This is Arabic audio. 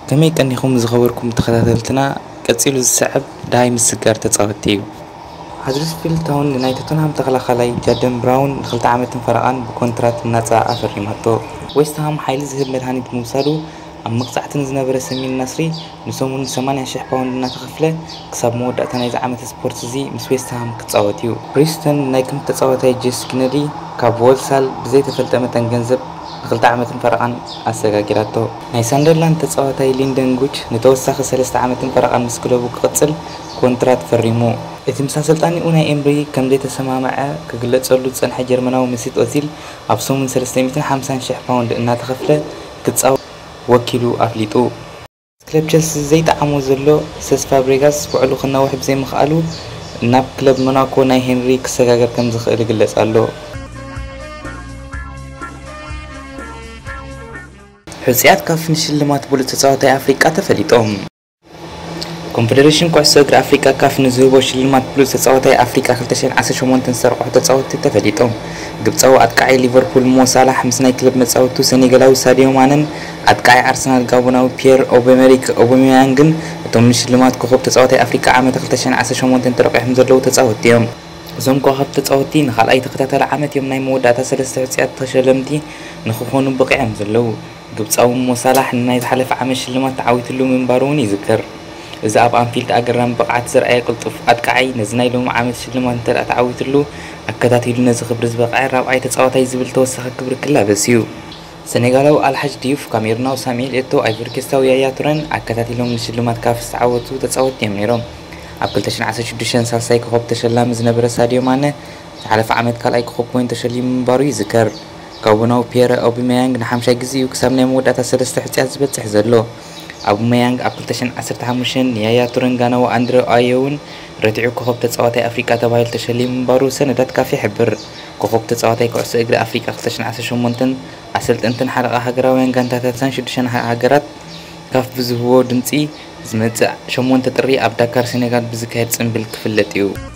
كمي كأنكم زخبركم تخلاتلتنا قصيلو السعب داي مسجار تصاوتيو هدرسفيلد تاون لنايتتونهام تخلخلاي جادن براون خلت عامة فرقان بكونترات ناتا أفريماتو ويست هام حيل زهب مدهاني بموسادو أم مقطعتن زنبرة سمين النصري نسومون 80 باوند ناتخفله كسب مود أتنايز عامة سبورت زي مس ويست هام كتصاوتيو بريستون نايكم تصاوتاي جيس كينيدي كابول سال بزي تفلت أمتن جنزب خلت عامة فرقان أساقاقيراتو ناي ساندرلاند تصاوتاي ليندن جوش نتوسخ 3 عامة فرقان مسكلوبو كقتل كونترات فريمو እቲ ምሳሰልጣኒ ኡናይ ኤምሪ ከም ዘይተሰማመዐ ክግለጸሉ ጸንሐ ጀርመናዊ መሲት ኦዚል ኣብ 350,000 ፓውንድ እናተኸፍለ ክጻወት ወኪሉ ኣፍሊጡ ክለብ ቸልሲ ዘይጣዕሞ ዘሎ ሰስ ፋብሪጋስ ውዕሉ ክነውሕ ብዘይምኽኣሉ ናብ ክለብ ሞናኮ ናይ ሄንሪ ክሰጋገር ከም ዝኽእል ይግለጽ ኣሎ ሕጽያት ካብ ሽልማት ብሉጽ ተጻዋታይ ኣፍሪቃ ተፈሊጦም ኮንፌዴሬሽን ኩዕሶ እግሪ ኣፍሪቃ ካፍ ንዝህቦ ሽልማት ብሉጽ ተጻዋታይ ኣፍሪቃ 2018 ዝሰርሑ ተጻወትቲ ተፈሊጦም ግብጻዊ ኣጥቃዒ ሊቨርፑል ሞ ሳላህ ምስ ናይ ክለብ መጻወቱ ሴኔጋላዊ ሳዲዮ ማነን ኣጥቃዒ ኣርሰናል ጋቦናዊ ፒየር ኦባሜያንግን እቶም ሽልማት ኮኸብ ተጻዋታይ ኣፍሪቃ ዓመት 2018 ተረቂሖም ዘለዉ ተጻወትቲ እዮም እዞም ኮኸብ ተጻወትቲ ንኻልኣይ ተኸታታሊ ዓመት እዮም ናይ መወዳእታ 3 ሕጽያት ተሸለምቲ ንኽኾኑ በቂዖም ዘለዉ ግብጻዊ ሞ ሳላህ ናይ ዝሓለፈ ዓመት ሽልማት ተዓዊትሉ ምንባሩ እውን ይዝከር إذا أب أنفيلد أجرام بقعة زرعي قلت أتقعي نزناي لهم عامل شلمان ترى تعويت له أكداتي لنا خبرز بقعة رابعي تتصاوتي زبل توسخ كبر كلها بسيو سنغالو الحج ديوف كاميرنا وساميل إتو أيفركستا ويا تورن أكداتي لهم شلمات كاف تعوتوا تتصاوت يمنيرهم أبكل تشن عسى شدشان سالسايك خوب تشلام زنبرة ساديو مانه على فعمت كلاي خوب وين تشليم باري ذكر كوبناو بيير أوباميانغ نحمشا جزي وكسبنا مودة 3 حتى زبل تحزلو أوباميانغ أبلتشن 15 يايا تورنغانا وأندرو آيون رتعو كوخب تتصاوتي أفريقيا تبايل تشليم بارو سندات كافي حبر كوخب تتصاوتي كوعسو إجري أفريقيا 15 أسلت انتن حلقة هاجراوين كانت تتسان هاجرات كاف بزهو دمتي زمتع شمون تطري أب داكار سنغال بزكايت سنبل كفلتيو